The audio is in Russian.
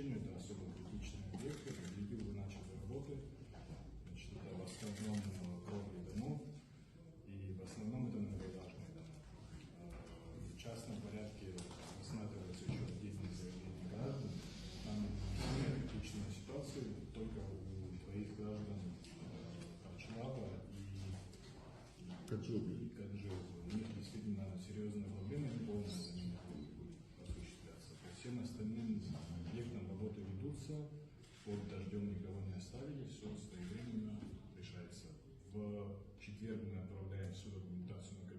обращению, это особо критичные объекты, где вы начали работы. Значит, это в основном кровли домов, и в основном это многоэтажные дома. В частном порядке рассматривается еще отдельные заявления граждан. Там самая критичная ситуация только у твоих граждан Карчлаба и Каджоби. У них действительно серьезные проблемы, не полная за ними будет осуществляться. По всем остальным объектам работы ведутся, под дождем никого не оставили, все своевременно решается. В четверг мы отправляем всю документацию на